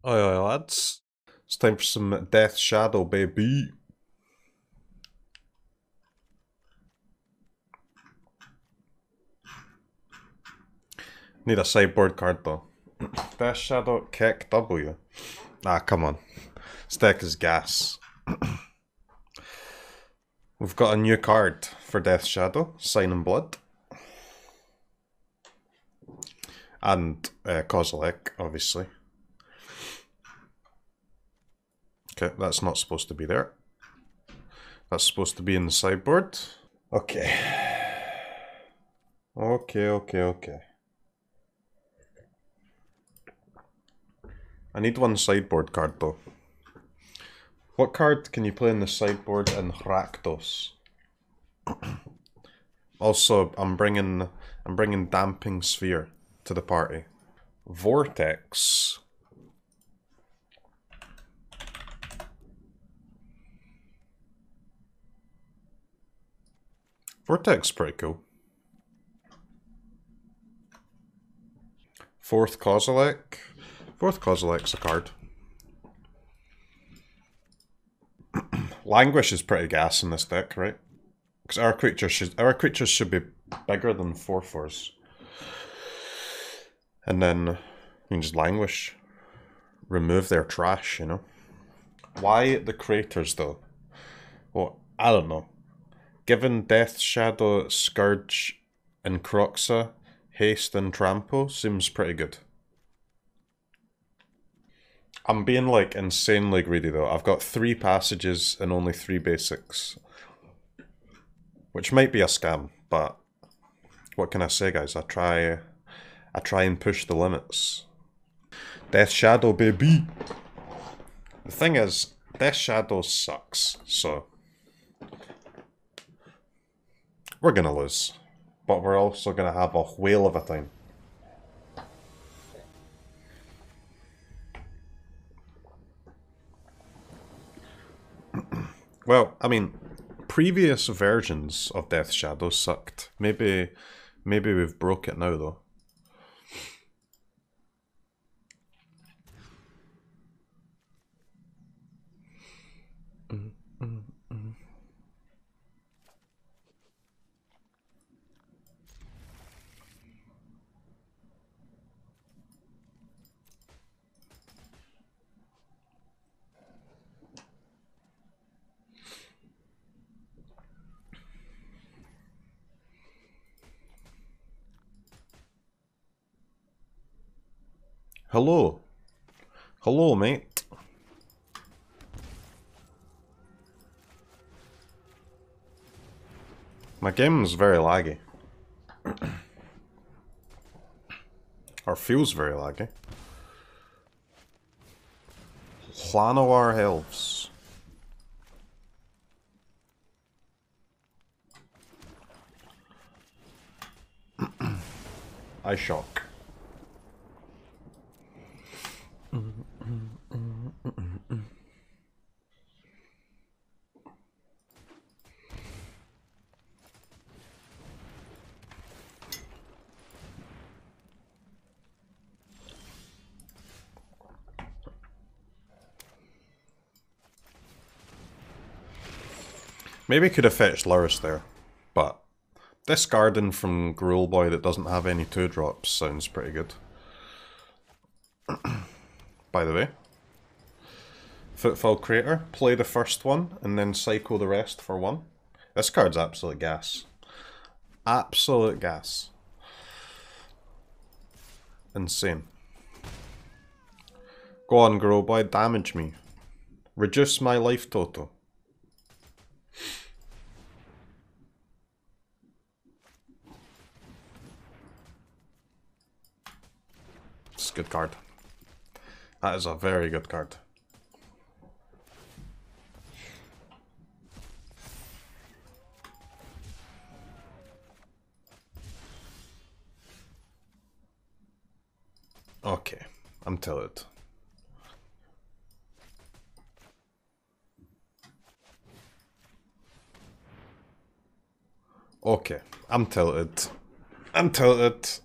Oi, oi, lads. It's time for some Death Shadow, baby. Need a sideboard card, though. Death Shadow, Keck W. Ah, come on. This deck is gas. We've got a new card for Death Shadow, Sign in Blood. And Kozilek, obviously. Okay, that's not supposed to be there. That's supposed to be in the sideboard. Okay. Okay. I need one sideboard card, though. What card can you play in the sideboard in Rakdos? Also, I'm bringing Damping Sphere to the party. Vortex. Vortex is pretty cool. Fourth Kozilek. Fourth Kozilek's a card. Languish is pretty gas in this deck, right? Because our creatures should be bigger than 4/4s. And then you can just languish. Remove their trash, you know? Why the creators, though? Well, I don't know. Given Death Shadow, Scourge, and CROKEYZ, Haste and Trample seems pretty good. I'm being like insanely greedy though. I've got 3 passages and only 3 basics. Which might be a scam, but what can I say, guys? I try and push the limits. Death Shadow, baby! The thing is, Death Shadow sucks, so we're gonna lose. But we're also gonna have a whale of a time. Well, I mean, previous versions of Death Shadow sucked. Maybe we've broke it now, though. Hello. Hello, mate. My game's very laggy. Or feels very laggy. Llanowar Elves. I shock. Maybe could have fetched Luris there, but discarding from Gruul Boy that doesn't have any 2-drops sounds pretty good. By the way, Footfall Crater, play the first one and then cycle the rest for 1. This card's absolute gas. Absolute gas. Insane. Go on, Gruul Boy, damage me. Reduce my life total. It's a good card. That is a very good card. Okay, I'm tilted. Okay, I'm tilted. I'm tilted.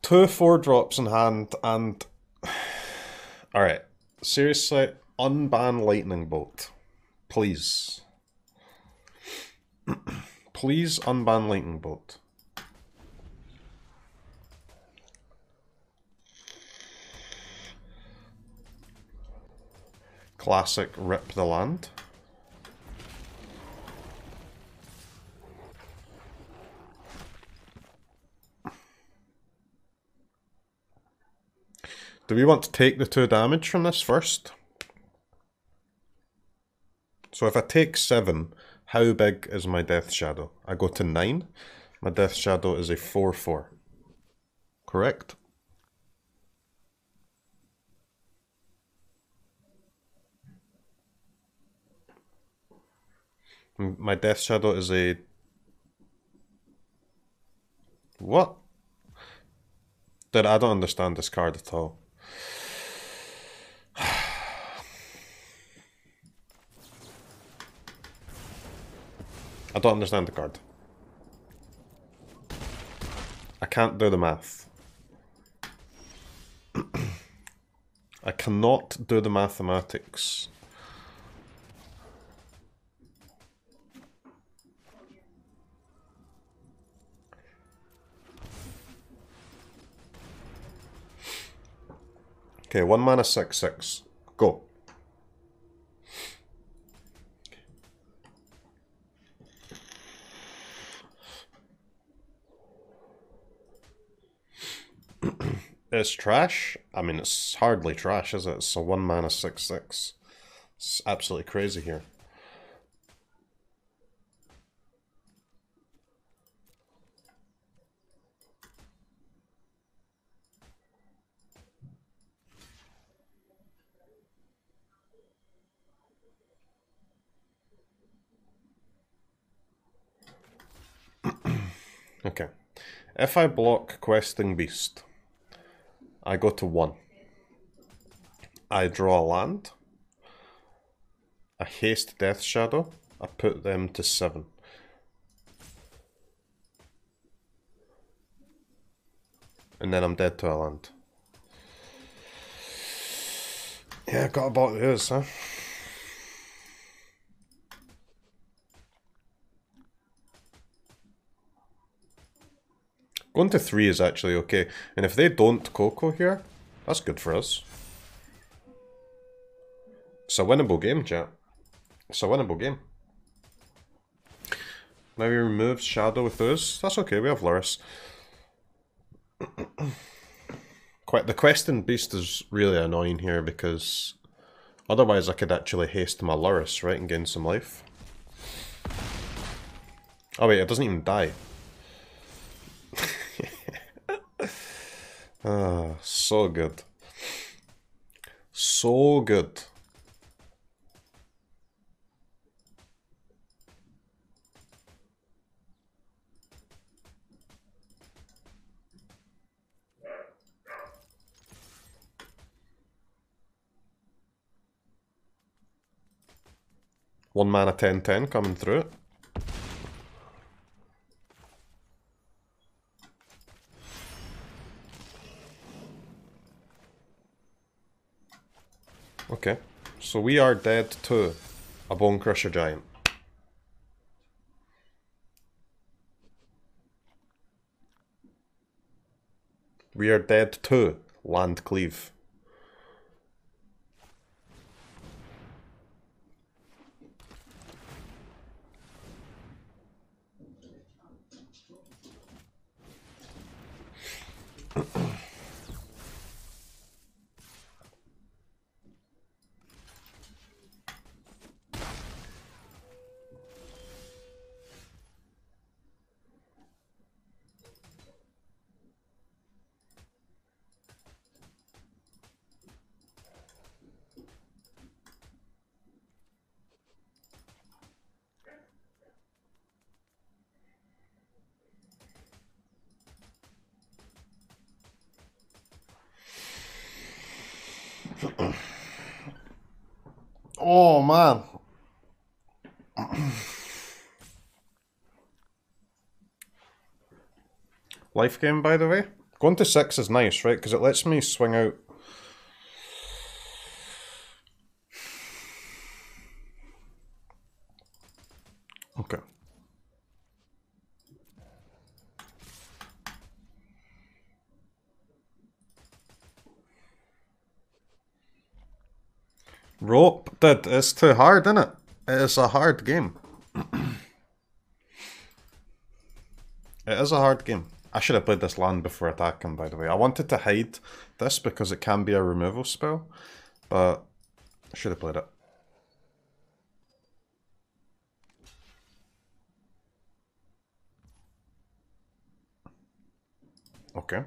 2 4-drops in hand and Alright, seriously, unban Lightning Bolt. Please. Please unban Lightning Bolt. Classic rip the land. Do we want to take the 2 damage from this first? So if I take 7, how big is my Death Shadow? I go to 9. My Death Shadow is a 4/4. Correct? My Death Shadow is a... What? Dude, I don't understand this card at all. I don't understand the card. I can't do the math. I cannot do the mathematics. Okay, 1 mana 6/6. Go. It's trash? I mean, it's hardly trash, is it? It's a 1 mana 6/6. It's absolutely crazy here. Okay. If I block Questing Beast, I go to 1. I draw a land. I haste Death Shadow. I put them to 7. And then I'm dead to a land. Yeah, got about this, huh? Going to 3 is actually okay. And if they don't Coco here, that's good for us. It's a winnable game, chat. It's a winnable game. Now we remove Shadow with those. That's okay, we have Luris. The Questing Beast is really annoying here because otherwise I could actually haste my Luris, right, and gain some life. Oh wait, it doesn't even die. Ah, so good. So good. One mana 10/10 coming through it. Okay, so we are dead to a Bone Crusher Giant. We are dead to Land Cleave. Oh man. Life game, by the way. Going to 6 is nice, right? Because it lets me swing out Rope, dude, it's too hard, isn't it? It is a hard game. It is a hard game. I should have played this land before attacking, by the way. I wanted to hide this because it can be a removal spell, but I should have played it. Okay.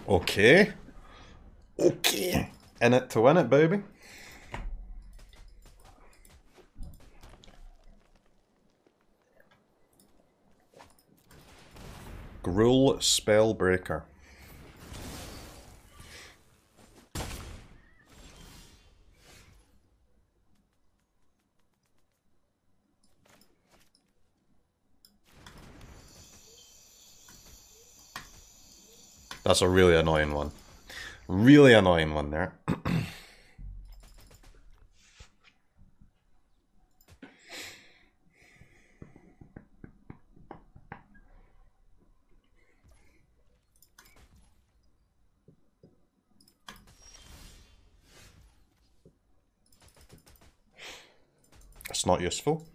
Okay. Okay. In it to win it, baby. Gruul Spellbreaker. That's a really annoying one. Really annoying one there. It's not useful.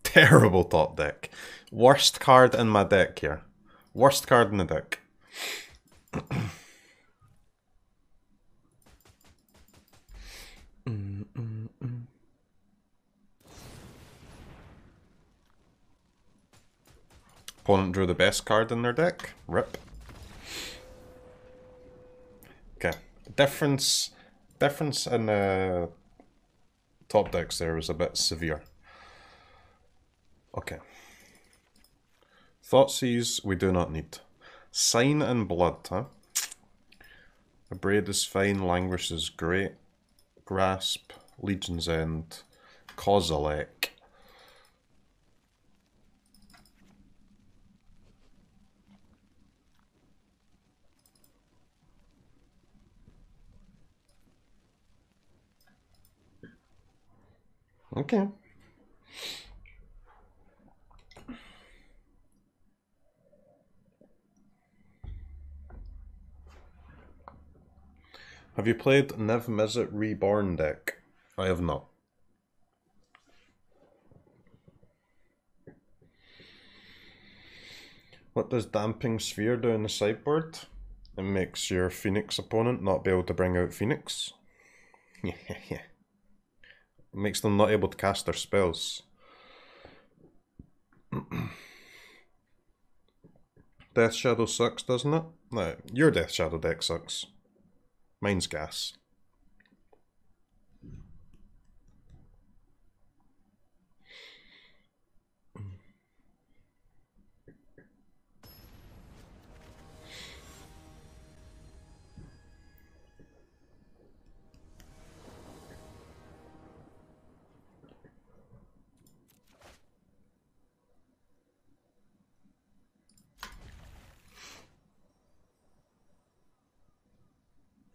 Terrible top deck. Worst card in my deck here. Worst card in the deck. Opponent drew the best card in their deck. Rip. Okay. Difference in top decks there was a bit severe. Okay. Thoughtseize we do not need. Sign in Blood, huh? Abrade is fine, Languish is great. Grasp, Legion's End, Kozilek. Okay. Have you played Niv Mizzet Reborn deck? I have not. What does Damping Sphere do in the sideboard? It makes your Phoenix opponent not be able to bring out Phoenix. It makes them not able to cast their spells. Death Shadow sucks, doesn't it? No, your Death Shadow deck sucks. Mine's gas.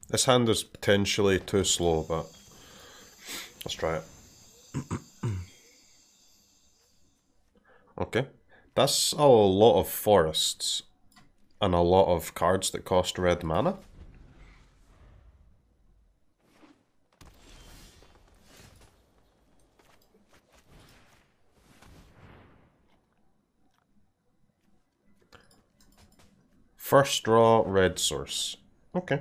This hand is potentially too slow, but let's try it. Okay. That's a lot of forests and a lot of cards that cost red mana. First draw, red source. Okay.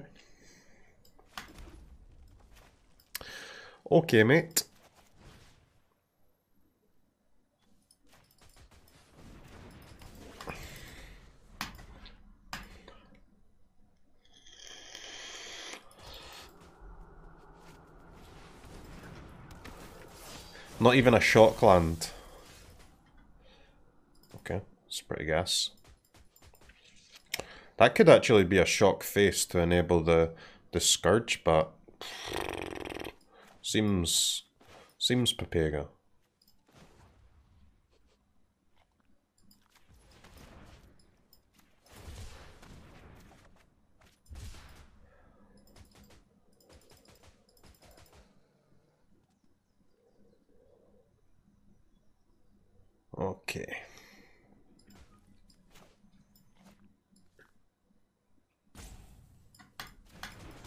Okay, mate. Not even a shock land. Okay, it's pretty gas. That could actually be a shock face to enable the Scourge, but seems Papega. Okay.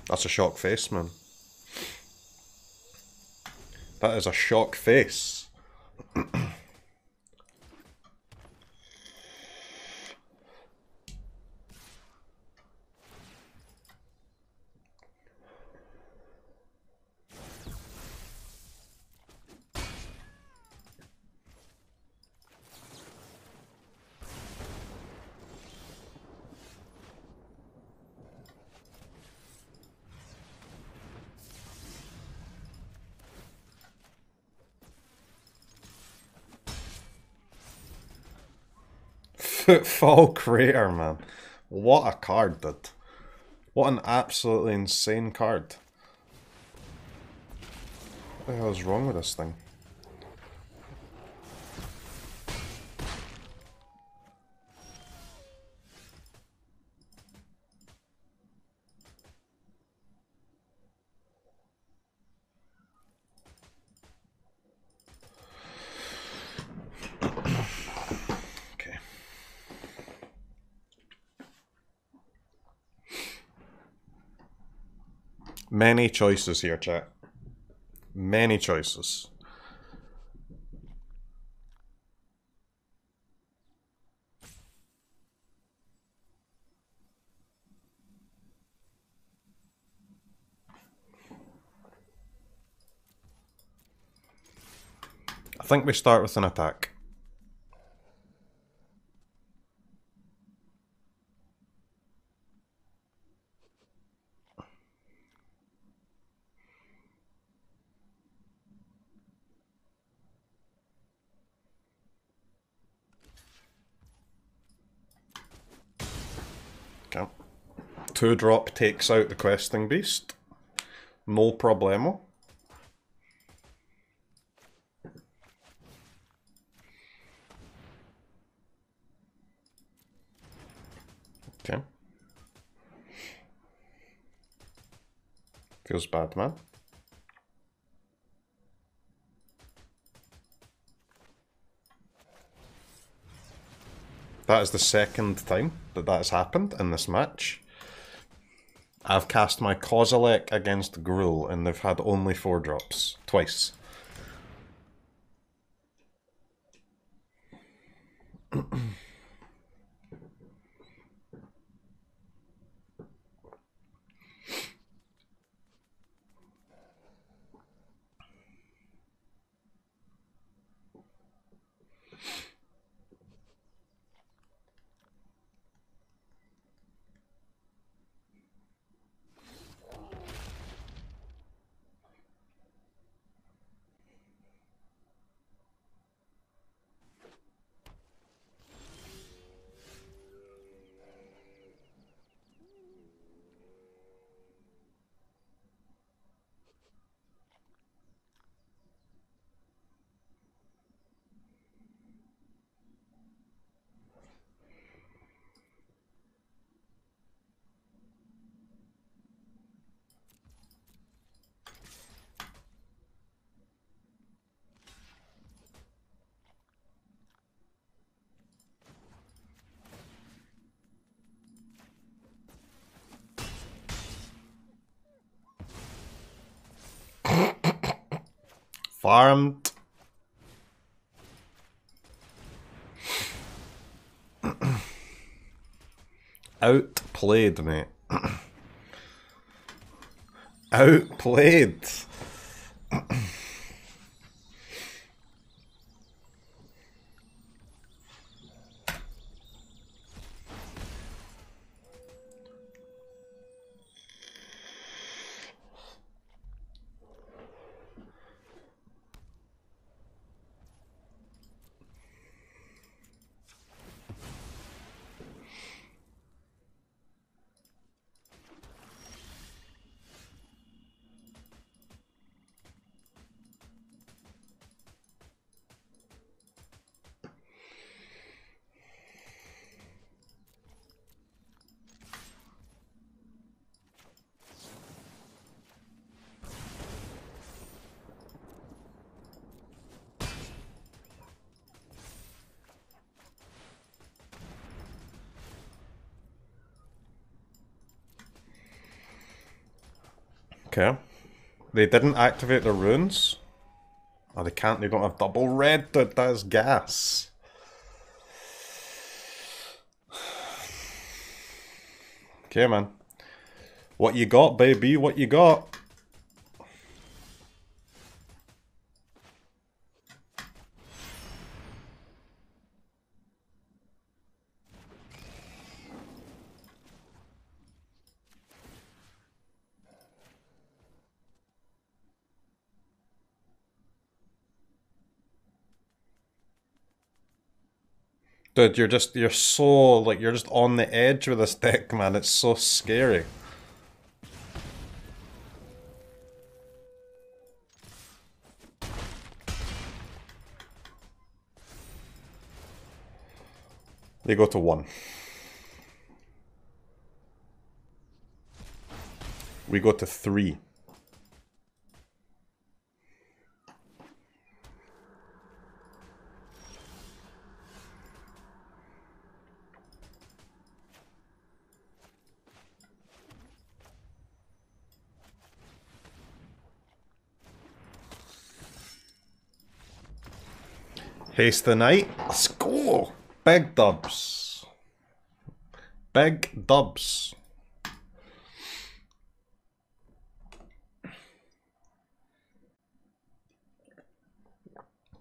That's a shock face, man. That is a shock face. Footfall Crater, man. What a card, dude. What an absolutely insane card. What the hell is wrong with this thing? Okay. Many choices here, chat. Many choices. I think we start with an attack. Okay. 2-drop takes out the questing beast. No problemo. Okay. Feels bad, man. That is the second time that has happened in this match. I've cast my Kozilek against Gruul and they've had only 4 drops. Twice. Farmed. Outplayed, mate. Outplayed. Okay. They didn't activate their runes? Oh, they can't. They don't have double red. That is gas. Okay, man. What you got, baby? What you got? Dude, you're just on the edge with this deck, man. It's so scary. They go to 1. We go to 3. Haste the Knight. Let's go. Big dubs. Big dubs.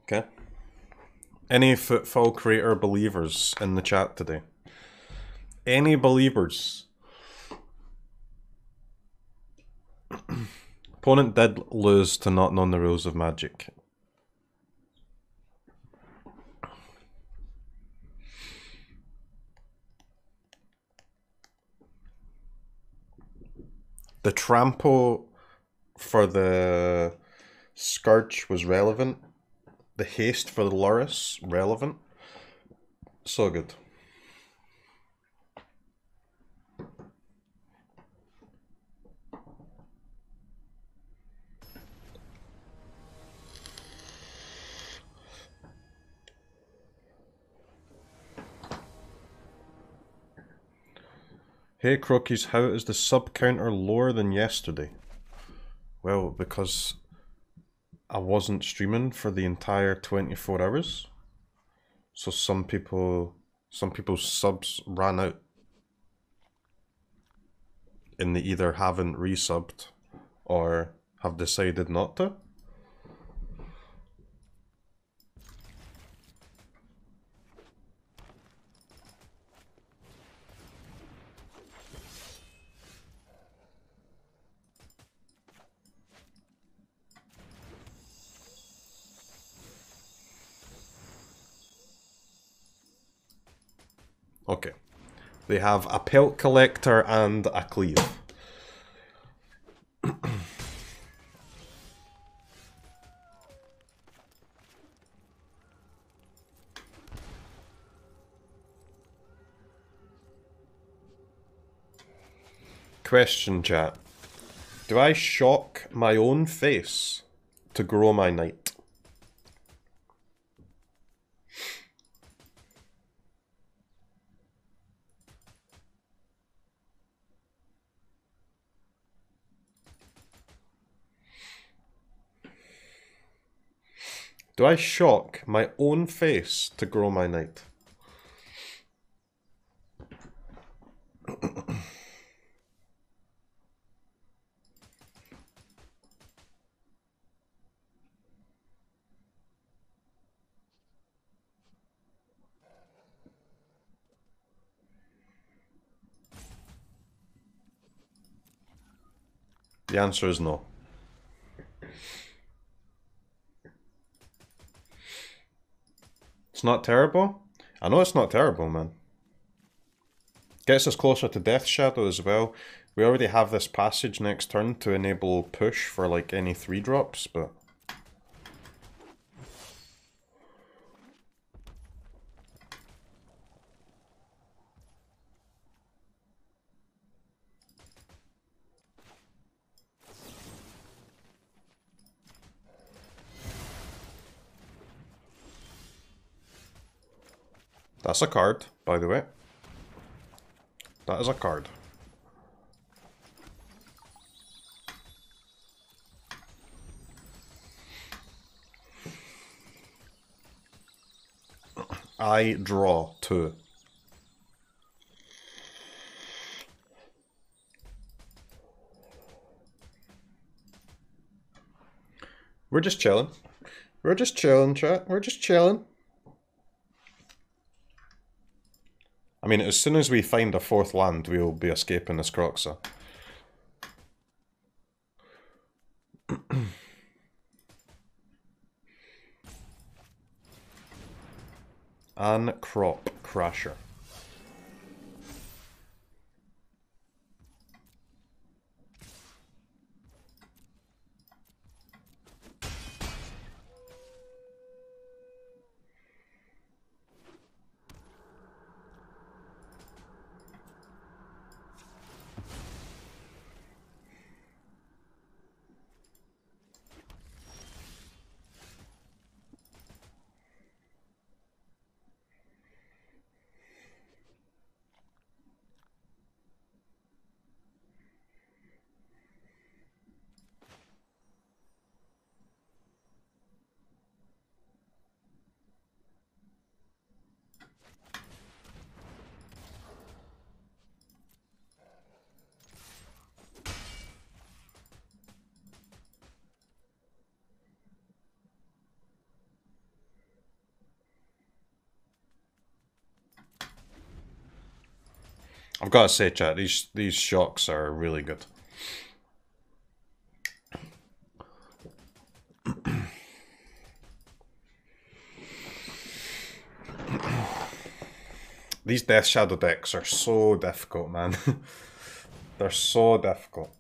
Okay. Any Footfall Creator believers in the chat today? Any believers? Opponent did lose to not knowing the rules of Magic. The trample for the Scourge was relevant. The haste for the Loris, relevant. So good. Hey CROKEYZ, how is the sub counter lower than yesterday? Well, because I wasn't streaming for the entire 24 hours. So some people's subs ran out. And they either haven't resubbed or have decided not to. Okay. They have a Pelt Collector and a Cleave. Question, chat. Do I shock my own face to grow my knight? Do I shock my own face to grow my knight? The answer is no. It's not terrible? I know it's not terrible, man. Gets us closer to Death Shadow as well. We already have this passage next turn to enable push for like any 3-drops, but... That's a card, by the way. That is a card. I draw 2. We're just chilling. We're just chilling, chat. We're just chilling. I mean, as soon as we find a 4th land, we'll be escaping this CROKEYZ. And Crop Crasher. I've got to say, chat, these shocks are really good. These Death Shadow decks are so difficult, man. They're so difficult.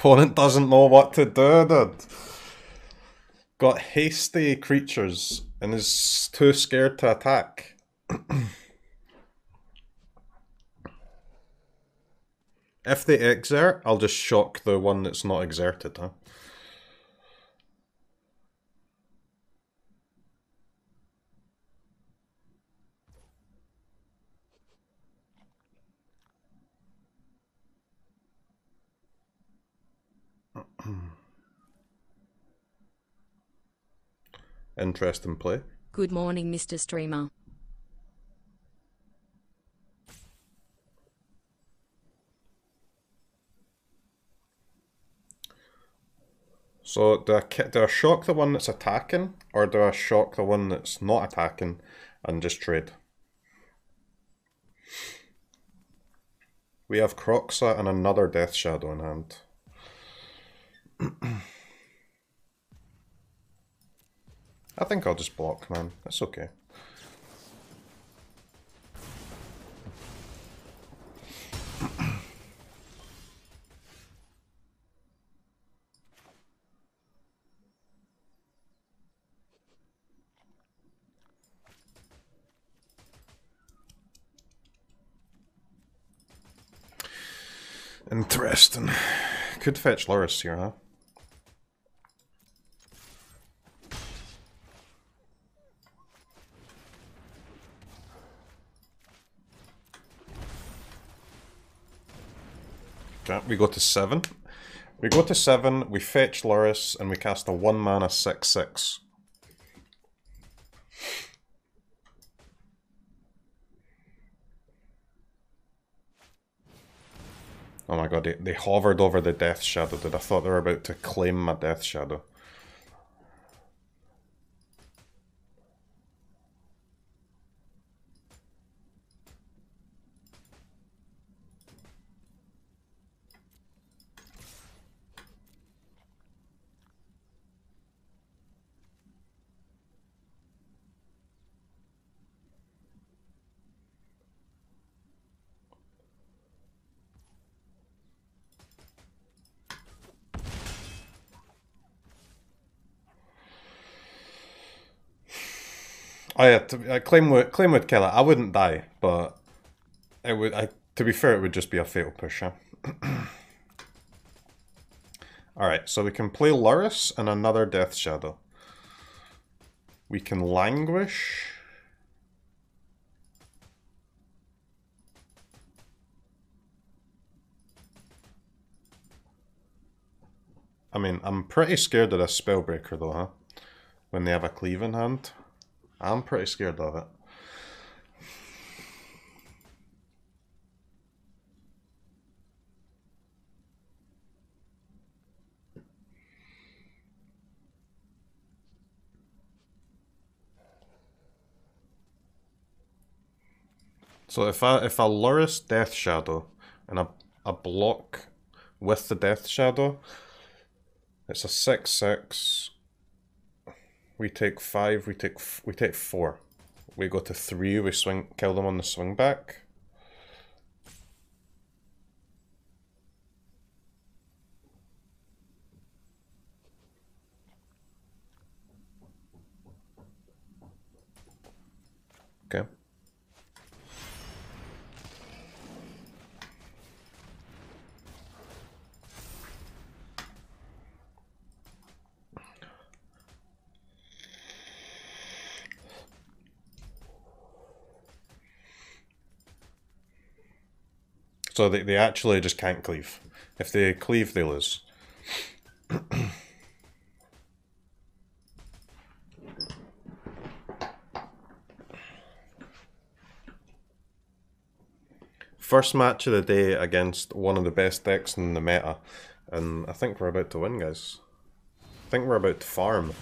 Opponent doesn't know what to do, dude. Got hasty creatures and is too scared to attack. If they exert, I'll just shock the one that's not exerted, huh? Interesting play. Good morning, Mr. Streamer. So do I shock the one that's attacking, or do I shock the one that's not attacking and just trade? We have CROKEYZ and another Death Shadow in hand. I think I'll just block, man. That's okay. Interesting. Could fetch Loris here, huh? Okay, we go to 7. We go to 7, we fetch Loris, and we cast a 1-mana 6/6. Oh my god, they hovered over the Death Shadow, dude. I thought they were about to claim my Death Shadow. Oh yeah, claim would kill it. I wouldn't die, but It would. To be fair, it would just be a fatal push. Huh? All right, so we can play Lurrus and another Death Shadow. We can Languish. I mean, I'm pretty scared of this Spellbreaker though, huh? When they have a cleave in hand. I'm pretty scared of it. So if I Lurrus Death Shadow and a block with the Death Shadow, it's a 6/6. We take 5. We take 4. We go to 3. We kill them on the swing back. Okay. So they actually just can't cleave. If they cleave, they lose. First match of the day against one of the best decks in the meta. And I think we're about to win, guys. I think we're about to farm.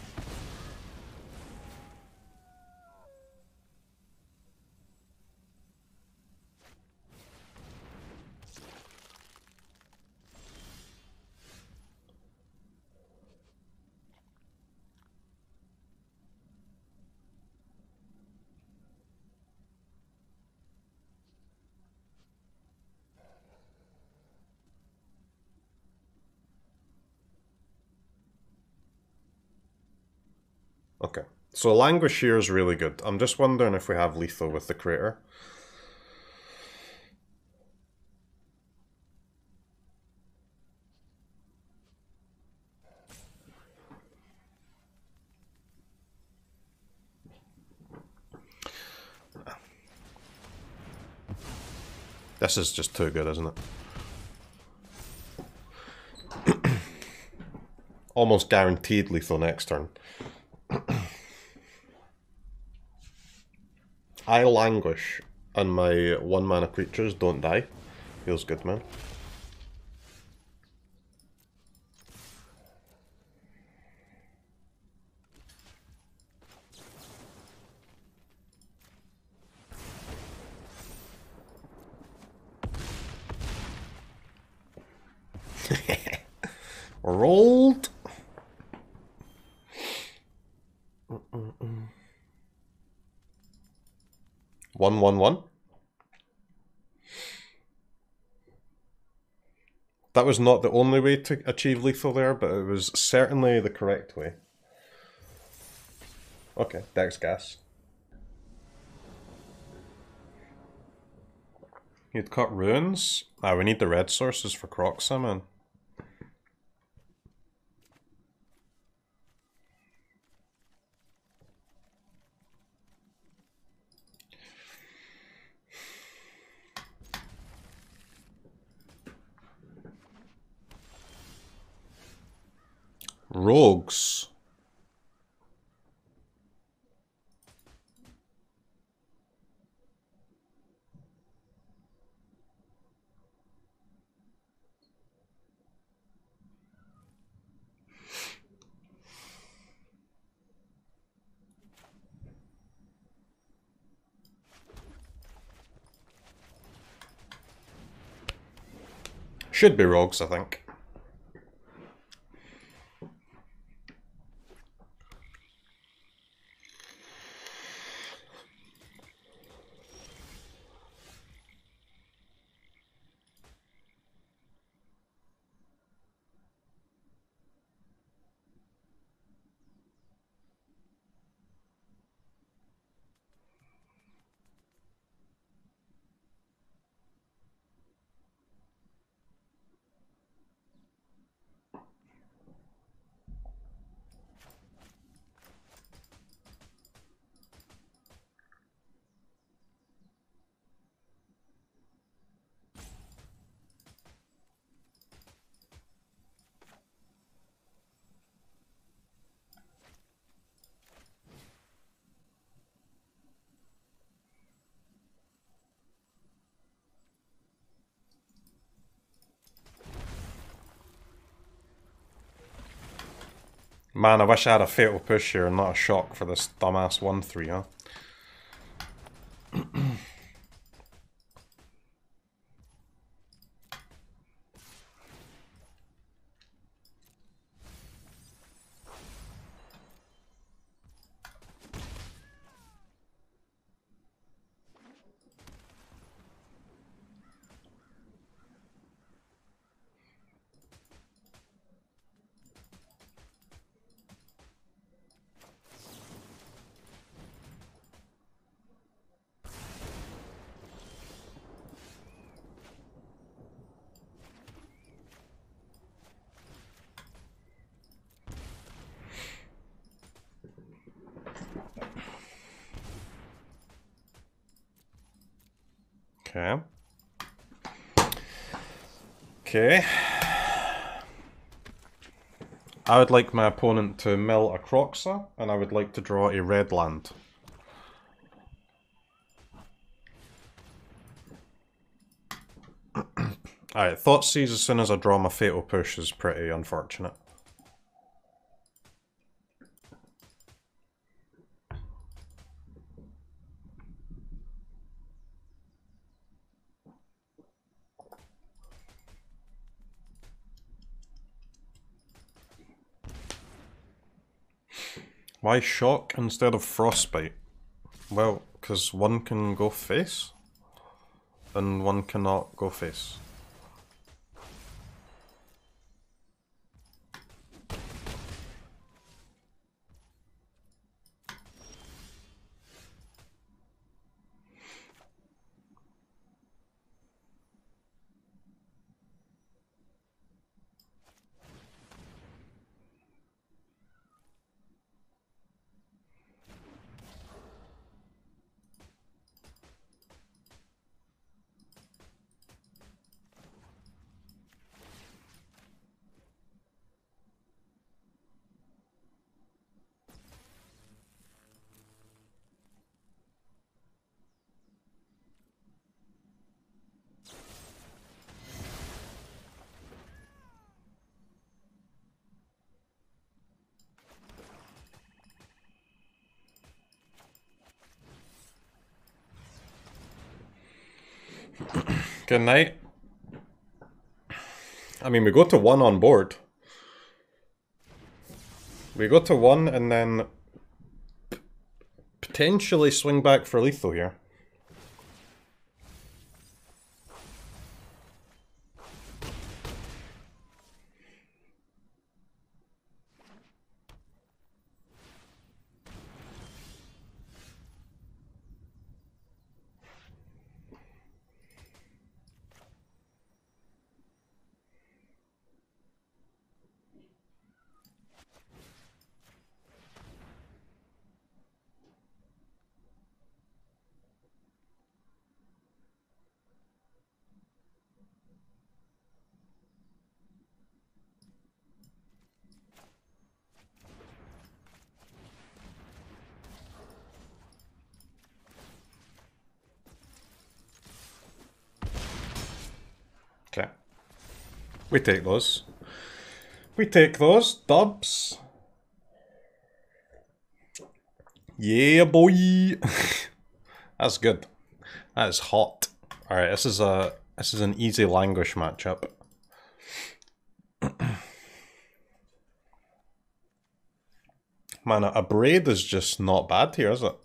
Okay, so Languish here is really good. I'm just wondering if we have lethal with the Crater. This is just too good, isn't it? Almost guaranteed lethal next turn. I Languish and my 1-mana creatures don't die. Feels good, man. Rolled. 1/1/1. That was not the only way to achieve lethal there, but it was certainly the correct way. Okay, Dex Gas. You'd cut ruins? Ah, we need the red sources for CROKEYZ, man. Rogues. Should be rogues, I think. Man, I wish I had a fatal push here and not a shock for this dumbass 1-3, huh? Okay. Okay. I would like my opponent to mill a CROKEYZ, and I would like to draw a red land. Alright, Thoughtseize as soon as I draw my fatal push is pretty unfortunate. Why shock instead of frostbite? Well, because one can go face, and one cannot go face. Good night. I mean, we go to 1 on board. We go to 1 and then potentially swing back for lethal here. Okay. We take those. We take those. Dubs. Yeah, boy. That's good. That is hot. Alright, this is an easy languish matchup. Man, a braid is just not bad here, is it?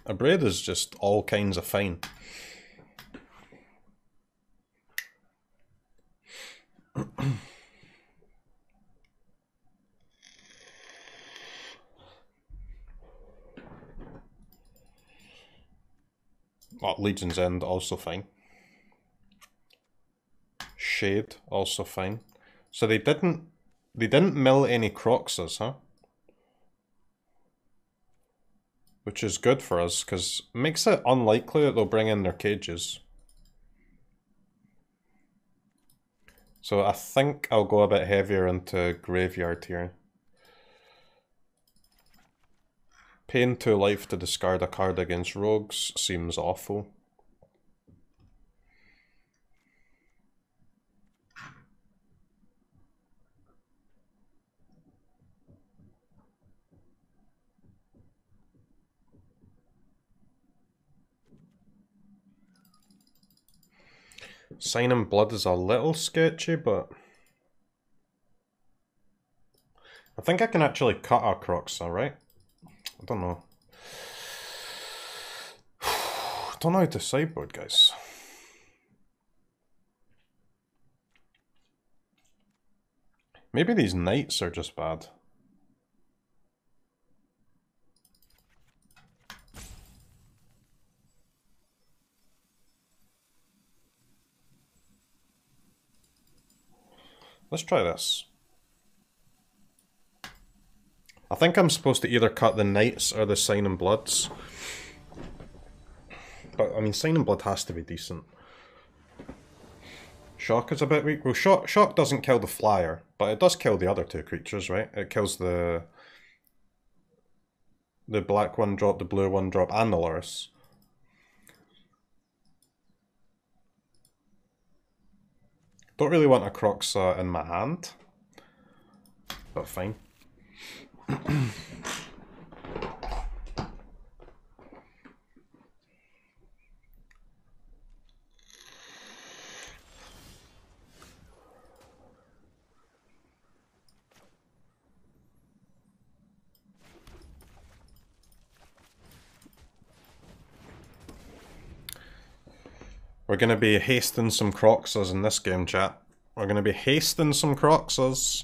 A braid is just all kinds of fine. Oh, Legion's End, also fine. Shade, also fine. So they didn't mill any CROKEYZs, huh? Which is good for us, because it makes it unlikely that they'll bring in their cages. So I think I'll go a bit heavier into Graveyard here. Paying 2 life to discard a card against rogues seems awful. Signing Blood is a little sketchy, but I think I can actually cut our CROKEYZ, right? I don't know. I don't know how to sideboard, guys. Maybe these knights are just bad. Let's try this. I think I'm supposed to either cut the Knights or the Signing Bloods. But, I mean, Signing Blood has to be decent. Shock is a bit weak. Well, Shock doesn't kill the flyer, but it does kill the other two creatures, right? It kills the black one drop, the blue one drop, and the Loris. Don't really want a CROKEYZ in my hand, but fine. We're going to be hasting some CROKEYZs in this game, chat. We're going to be hasting some CROKEYZs.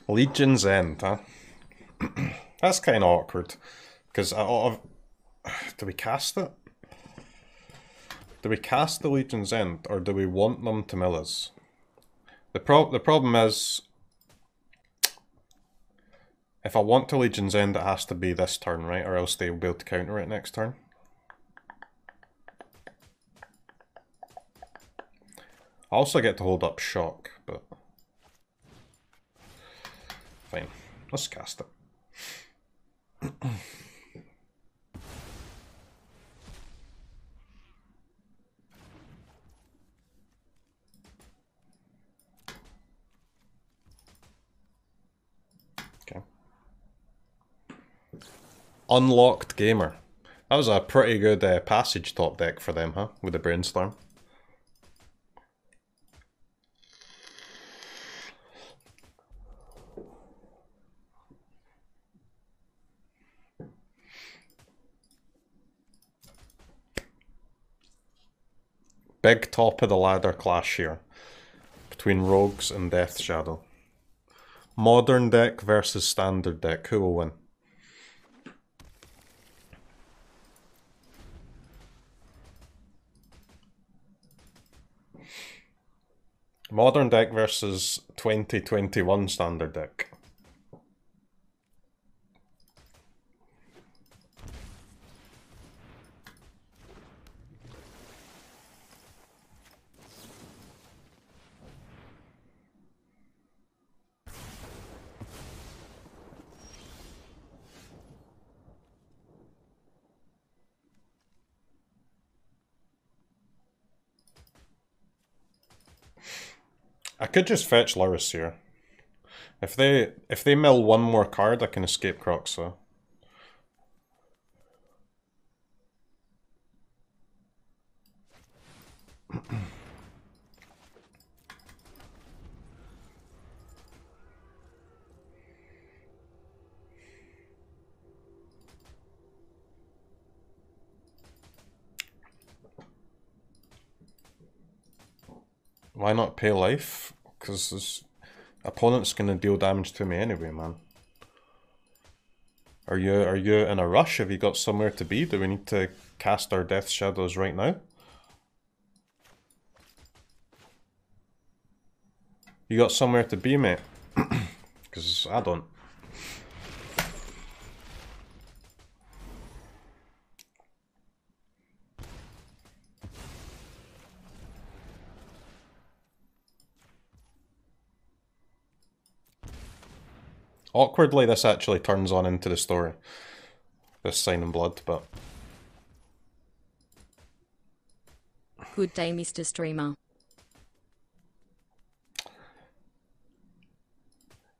Legion's End, huh? That's kind of awkward. Because do we cast it? Do we cast the Legion's End, or do we want them to mill us? The problem is, if I want to Legion's End, it has to be this turn, right? Or else they'll be able to counter it next turn. I also get to hold up Shock, but fine. Let's cast it. Okay. Unlocked Gamer. That was a pretty good passage top deck for them, huh? With the Brainstorm. Big top of the ladder clash here between Rogues and Death Shadow. Modern deck versus standard deck. Who will win? Modern deck versus 2021 standard deck. I could just fetch Loris here. If they mill one more card, I can escape CROKEYZ. Why not pay life? Because this opponent's gonna deal damage to me anyway, man. Are you in a rush? Have you got somewhere to be? Do we need to cast our Death Shadows right now? You got somewhere to be, mate? Because I don't. Awkwardly, this actually turns on into the story. This Sign in Blood, but... Good day, Mr. Streamer.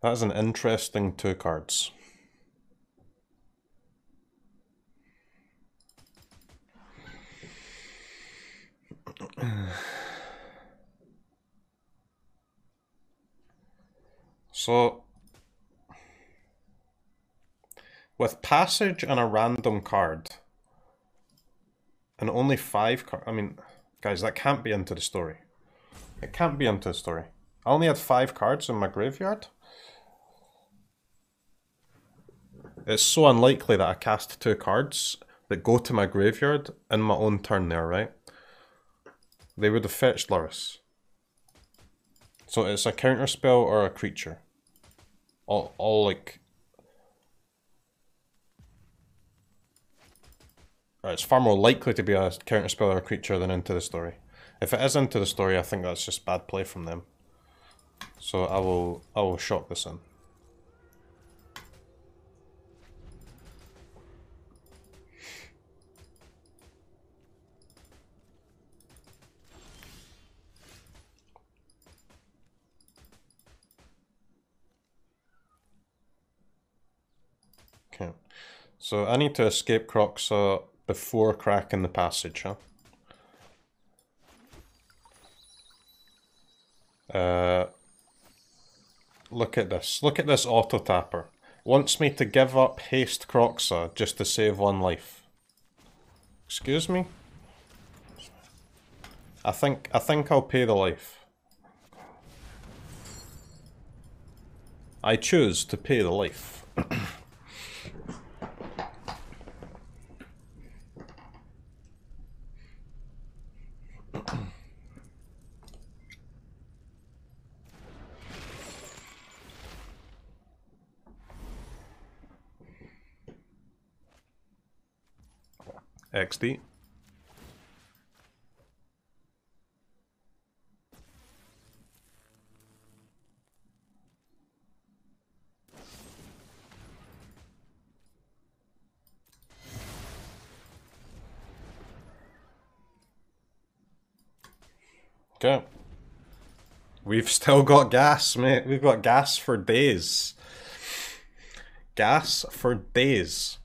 That's an interesting 2 cards. So... with Passage and a random card, and only 5 cards... I mean, guys, that can't be into the story. It can't be into the story. I only had 5 cards in my graveyard. It's so unlikely that I cast 2 cards that go to my graveyard in my own turn there, right? They would have fetched Loris. So it's a counterspell or a creature. All like... It's far more likely to be a counterspell or a creature than into the story. If it is into the story, I think that's just bad play from them. So I will shock this in. Okay. So I need to escape CROKEYZ before cracking the passage, huh? Look at this. Look at this auto-tapper. Wants me to give up haste CROKEYZ just to save 1 life. Excuse me? I think I'll pay the life. I choose to pay the life. XD. Okay. We've still got gas, mate. We've got gas for days. Gas for days.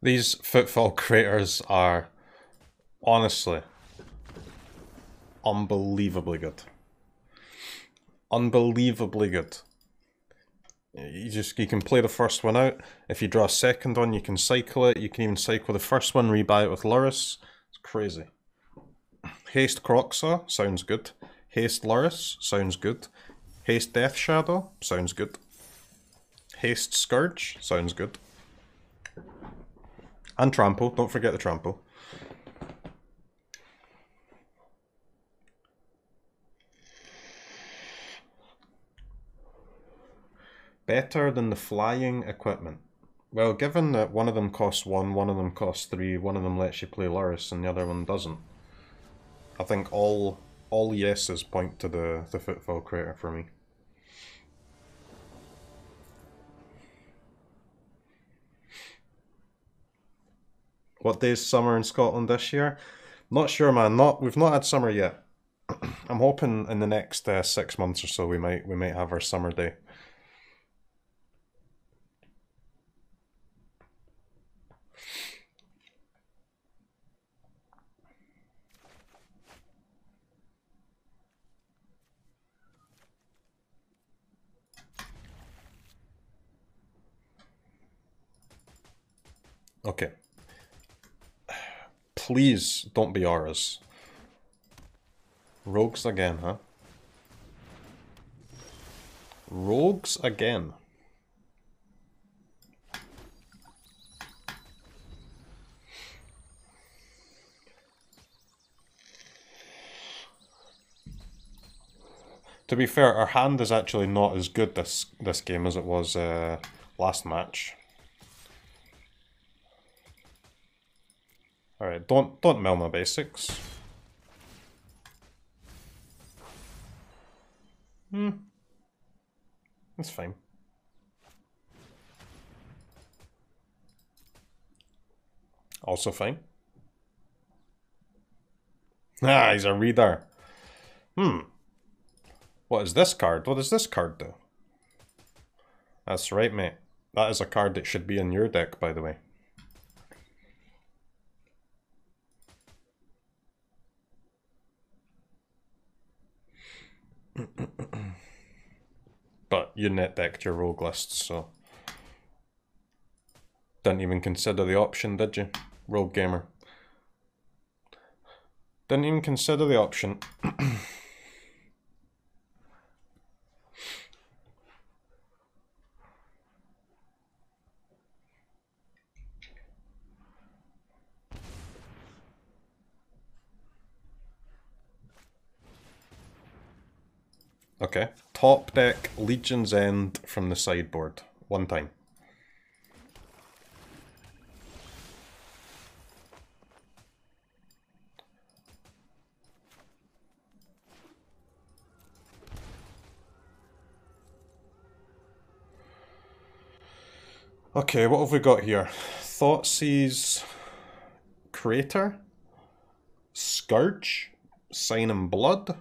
These footfall creators are honestly unbelievably good. Unbelievably good. You can play the first one out. If you draw a second one, you can cycle it. You can even cycle the first one, rebuy it with Loris. It's crazy. Haste CROKEYZ sounds good. Haste Loris sounds good. Haste Death Shadow sounds good. Haste Scourge sounds good. And Trample, don't forget the Trample. Better than the flying equipment. Well, given that one of them costs 1, one of them costs 3, one of them lets you play Loris and the other one doesn't, I think all yeses point to the Footfall Crater for me. What day's summer in Scotland this year? Not sure, man. We've not had summer yet. I'm hoping in the next 6 months or so we might have our summer day. Okay. Please don't be auras. Rogues again, huh? Rogues again. To be fair, our hand is actually not as good this game as it was last match. Alright, don't mill my basics. That's fine. Also fine. Ah, he's a reader. What is this card? What does this card do? That's right, mate. That is a card that should be in your deck, by the way. But you net decked your rogue lists, so... Didn't even consider the option, did you? Rogue gamer. Didn't even consider the option. Okay. Top deck Legion's End from the sideboard. One time. Okay, what have we got here? Thoughtseize Crater? Scourge? Sign in Blood?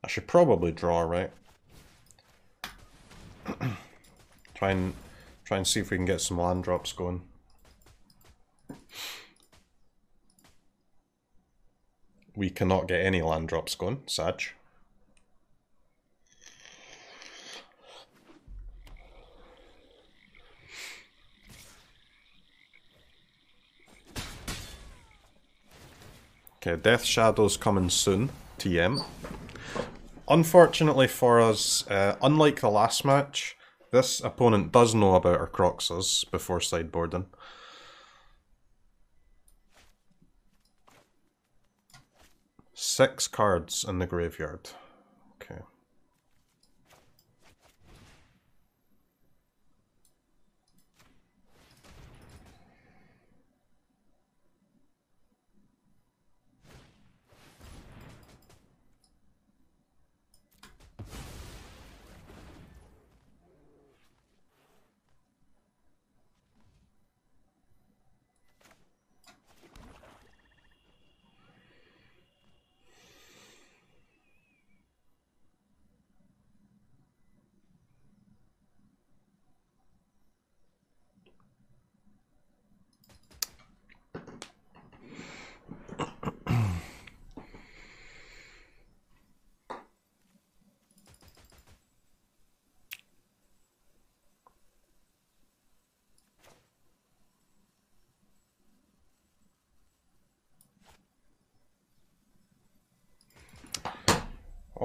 I should probably draw, right? try and see if we can get some land drops going. We cannot get any land drops going, Sag. Okay, Death Shadow's coming soon, TM. Unfortunately for us, unlike the last match, this opponent does know about our CROKEYZ before sideboarding. Six cards in the graveyard. Okay.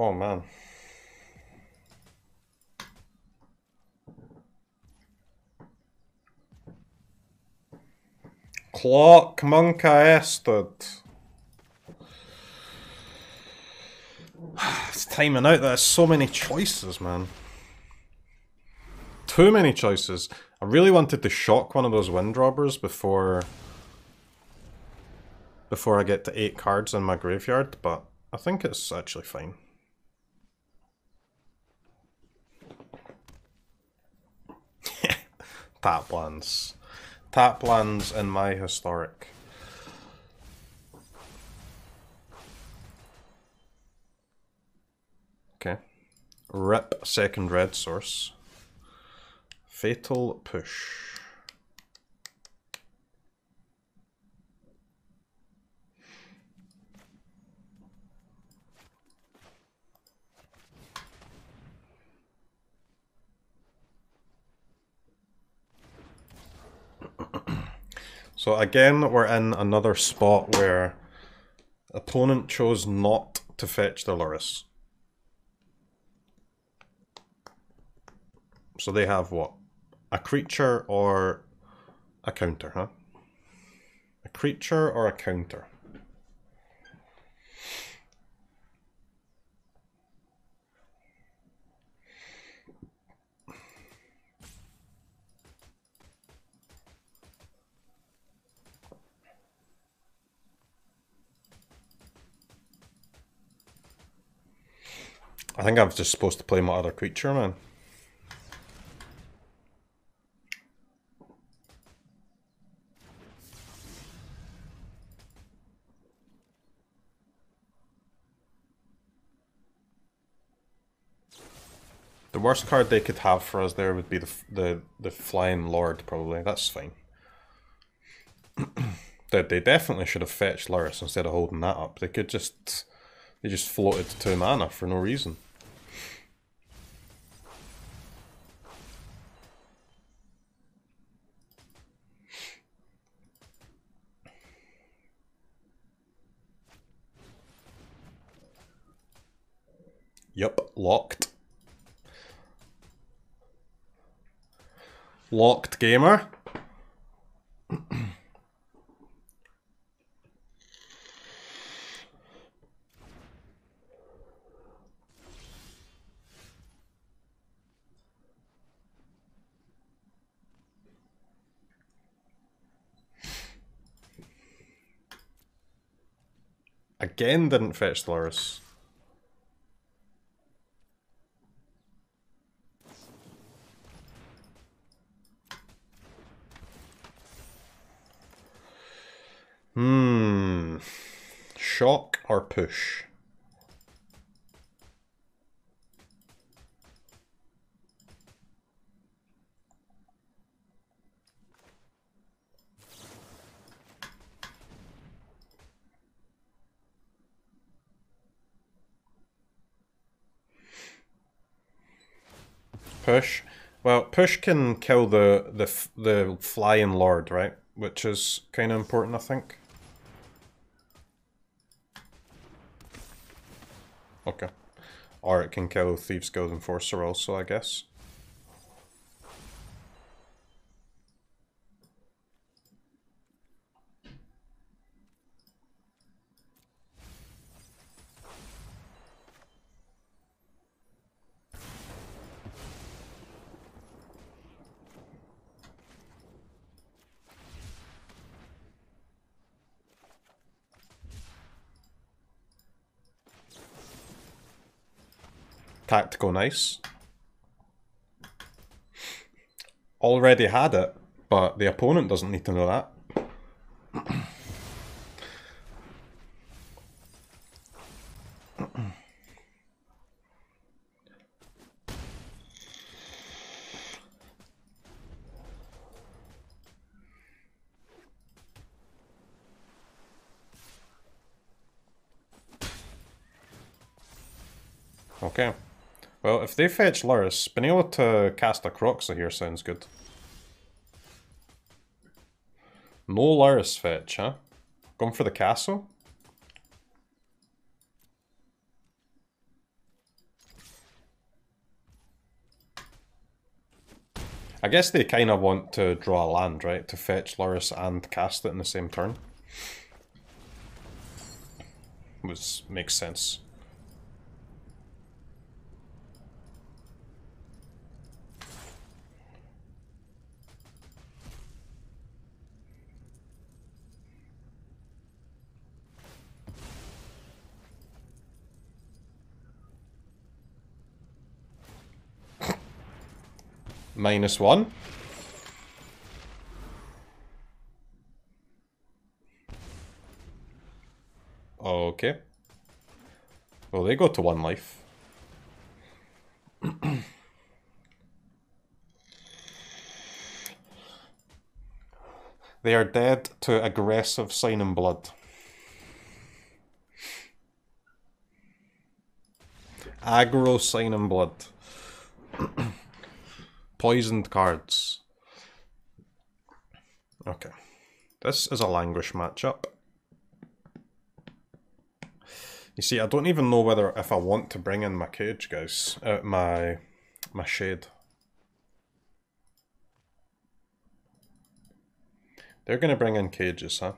Oh man. Clock Monka Estud. It's timing out, there's so many choices, man. Too many choices. I really wanted to shock one of those wind robbers before I get to 8 cards in my graveyard, but I think it's actually fine. Tap lands. Tap lands in my historic. Okay. Rip second red source. Fatal push. So again, we're in another spot where opponent chose not to fetch the Lurrus. So they have what? A creature or a counter, huh? A creature or a counter? I think I'm just supposed to play my other creature, man. The worst card they could have for us there would be the Flying Lord, probably. That's fine. They definitely should have fetched Lurrus instead of holding that up. They just floated 2 mana for no reason. Yup, locked. Locked gamer. Again didn't fetch Lurrus. Shock or push? Push. Well, push can kill the Flying Lord, right? Which is kind of important, I think. Okay. Or it can kill Thieves Guild Enforcer also, I guess. Tactical nice. Already had it, but the opponent doesn't need to know that. Okay. Well, if they fetch Lurrus, being able to cast a CROKEYZ here sounds good. No Lurrus fetch, huh? Going for the castle? I guess they kind of want to draw a land, right? To fetch Lurrus and cast it in the same turn. Which makes sense. -1. Okay. Well, they go to 1 life. They are dead to aggressive Sign in Blood. Aggro Sign in Blood. Poisoned cards. Okay. This is a languish matchup. You see, I don't even know whether if I want to bring in my cage, guys. My shade. They're going to bring in cages, huh?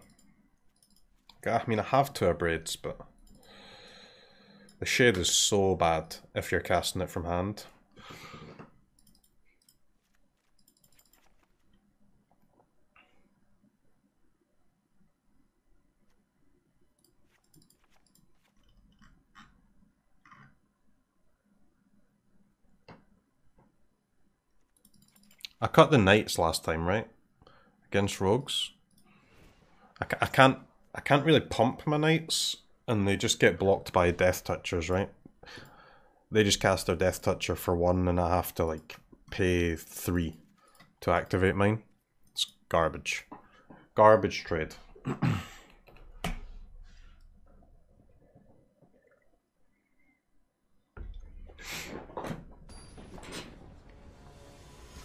I mean, I have 2 braids, but the shade is so bad if you're casting it from hand. I cut the knights last time, right? Against rogues. I can't really pump my knights, and they just get blocked by death touchers, right? They just cast their death toucher for 1, and I have to like pay 3 to activate mine. It's garbage. Garbage trade.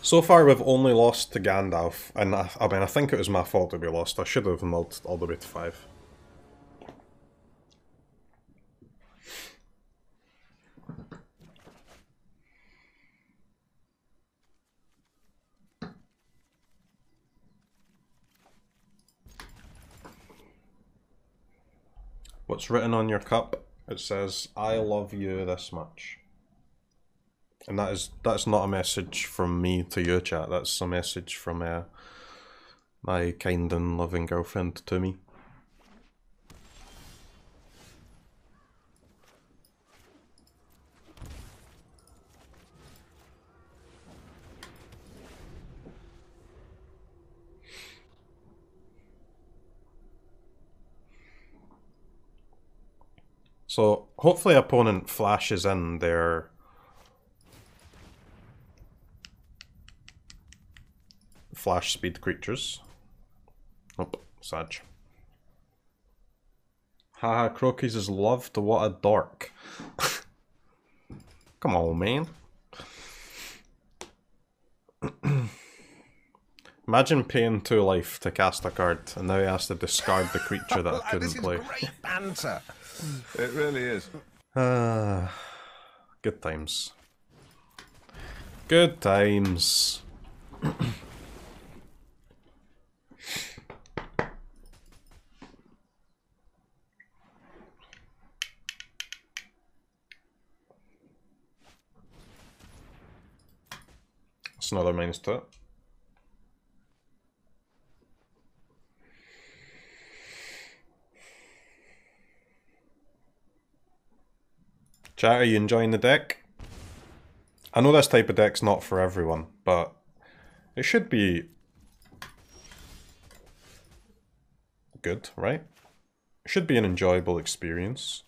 So far, we've only lost to Gandalf, and I mean, I think it was my fault that we lost. I should have milled all the way to 5. What's written on your cup? It says, "I love you this much." And that's not a message from me to you, chat. That's a message from my kind and loving girlfriend to me. So hopefully opponent flashes in their flash speed creatures. Nope, Sag. Haha, CROKEYZ is loved, what a dork. Come on, man. Imagine paying 2 life to cast a card, and now he has to discard the creature that I couldn't play. This is great banter. It really is. Good times. Good times. It's another -2. Chat, are you enjoying the deck? I know this type of deck's not for everyone, but it should be good, right? It should be an enjoyable experience.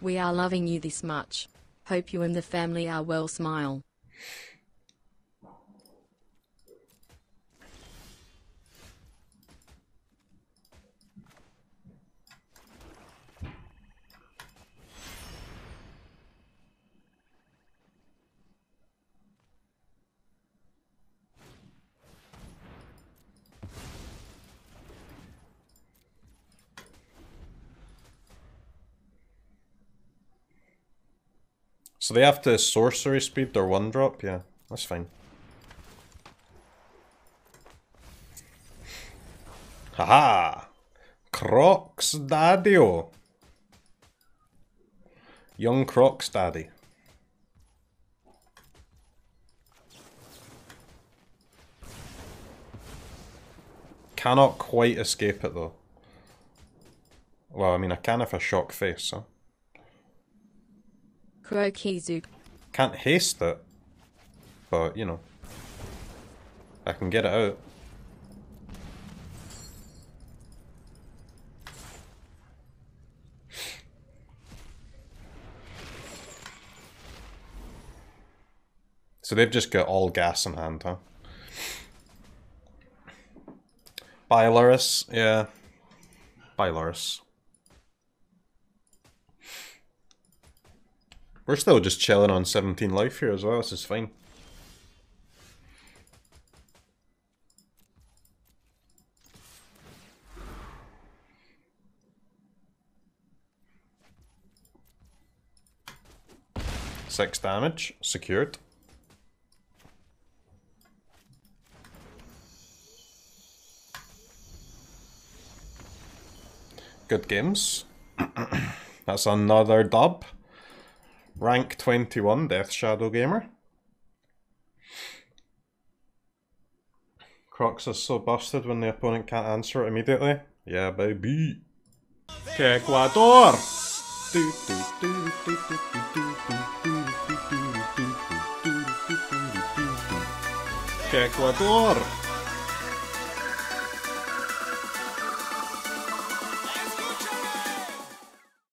We are loving you this much. Hope you and the family are well. Smile. So they have to sorcery speed their 1-drop? Yeah, that's fine. Haha! Crocs Daddy-o! Young Crocs Daddy. Cannot quite escape it though. Well, I mean I can if I shock face, huh? CROKEYZ. Can't haste it, but you know, I can get it out. So they've just got all gas in hand, huh? Bye, Loris. Yeah. Bye, Loris. We're still just chilling on 17 life here as well. This is fine. Six damage. Secured. Good games. That's another dub. Rank 21, Death Shadow Gamer. CROKEYZ is so busted when the opponent can't answer it immediately. Yeah, baby. Ecuador! Ecuador!